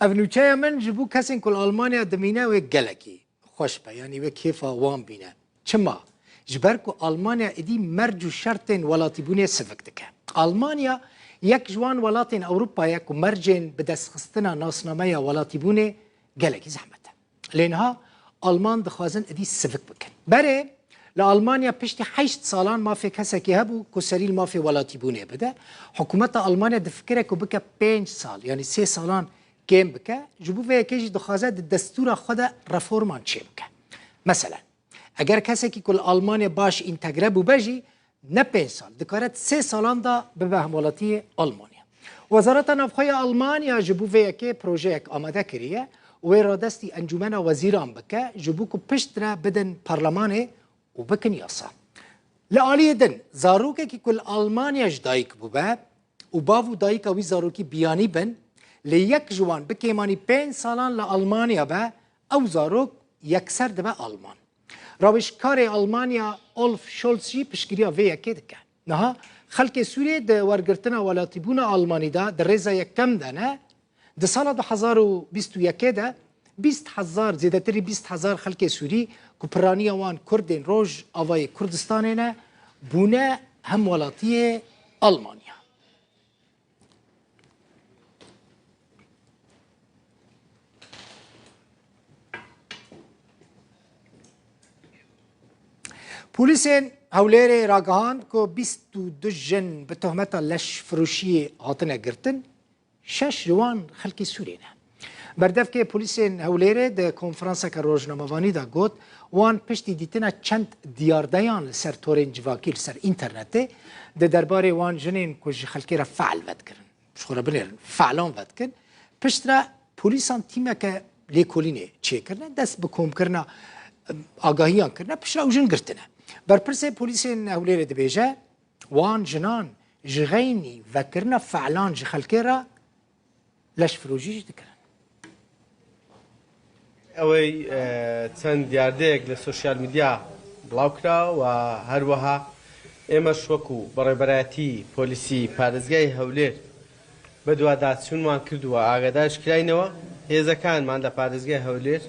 افنوچایا من جبو کسین کل آلمانیا دمینه و گلکی خوش به یعنی و کیفا وان بینه چما جبر کو آلمانیا ادی مرج و شرطن ولاتی بونه سفک دکه آلمانیا یک جوان ولاتین اوروپا یک مرجن به دست خستنا ناسنامه ولاتی بونه گلکی زحمته لینها آلمان دخوازن ادی سفک بکن بره لألمانيا پشت 8 سالان ما في كسكي هبو كسريل ما في ولاتي بونه بده حكومة ألمانيا دفكره كبكة 5 سال يعني 3 سالان كم بكه جبو في كيجي دخازات الدستور خدا رفورمان چه بكه مثلا اگر كسكي كل ألمانيا باش انتجرب وبجي نه 5 سال دكارت 3 سالان دا ببهم ولاتي ألمانيا وزارة نفخية ألمانيا جبو في كي بروجيك آماده كريه ويرادستي انجمن وزيران بكه جبو كو پشتره بدن برلمانه وبكن ياسا لآلية دن زاروكي كي كل ألمانيا جدايك بوبا وبافو دايك وي زاروكي بياني بن ليك جوان بكيماني 5 سالان لألمانيا با أو زاروك يكسر دبا ألمان راوشكاري ألمانيا أولف شولتزي بشكريا فيا كيدكا نها خلق سوريا د ورگرتنا ولاتيبونا ألماني دا در ريزا يكم دانا د سالة 2021 دا 20,000 زیادتری 20,000 خلک سوری کپرانی وان کردین روج آوای کردستانه بونه هم ولاتی آلمانیا پلیس هولیر راگهان که 22 جن به تهمت لش فروشی هاتنه گرتن 6 جوان خلک سوری نه بردف که پلیس هولیره ده کنفرانسا که روزنامه‌وانی دا گفت وان پشتی دیتنا چند دیاردیان سر تورین جواکی سر اینترنته ده درباره وان جنین کج خلکی را فعل ود کرن شخورا بنیرن فعلان ود کرن پشت را پلیسان تیمه که لیکولینه چه کرنه دست بکوم کرنه آگاهیان کرنه پشت را او جن گرتنه برپرس پلیس هولیره ده بیجه وان جنان جغینی و کرنه فعلان جخلکی را لش فروجیش دکرن ئەوەی چەند دیاردەیەک لە سوۆسیال میدیا بڵاوکرا و هەروەها ئێمەش وەکو بەڕێبەرایەتی پۆلیسی پارێزگای هەولێر بە دوواداچوونمان کردووە ئاگادارش کراینەوە هێزەکانمان لە پارێزگای هەولێر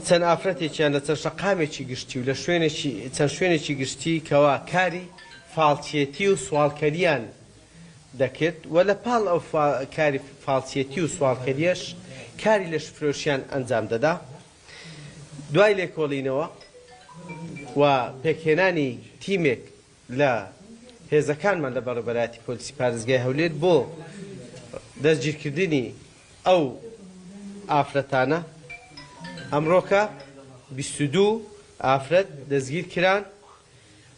چەند ئافرەتێکیان لە چەند شەقامێکی گشتی و لە چەند شوێنێکی گشتی کەوا کاری فاڵچێتی و سوالکەریان دەکرد و لە پاڵ ئەو کاری فاڵچێتی و سوالکەریەش کاری لەش فرۆشیان ئەنجام دەدا دوای لێکۆڵینەوە و پێکهێنانی تیمێک لە هێزەکانمان لە بەڕێبەرایەتی پۆلیسی پارێزگای هەولێر بۆ دەستگیرکردنی ئەو ئافرەتانە ئەمڕۆکە 22 ئافرەت دەستگیر کران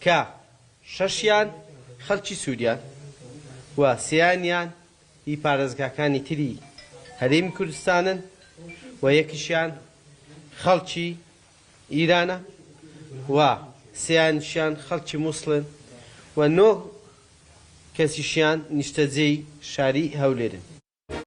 کە 6یان خەڵکی سووریان و 3یانیان هی پارێزگاکانی تری هەرێمی کوردستانن و یەکیشیان خەڵکی ئیرانە و 3یانشیان خەڵکی مووسڵن و 9 کەسیشیان نیشتەجێی شاری هەولێرن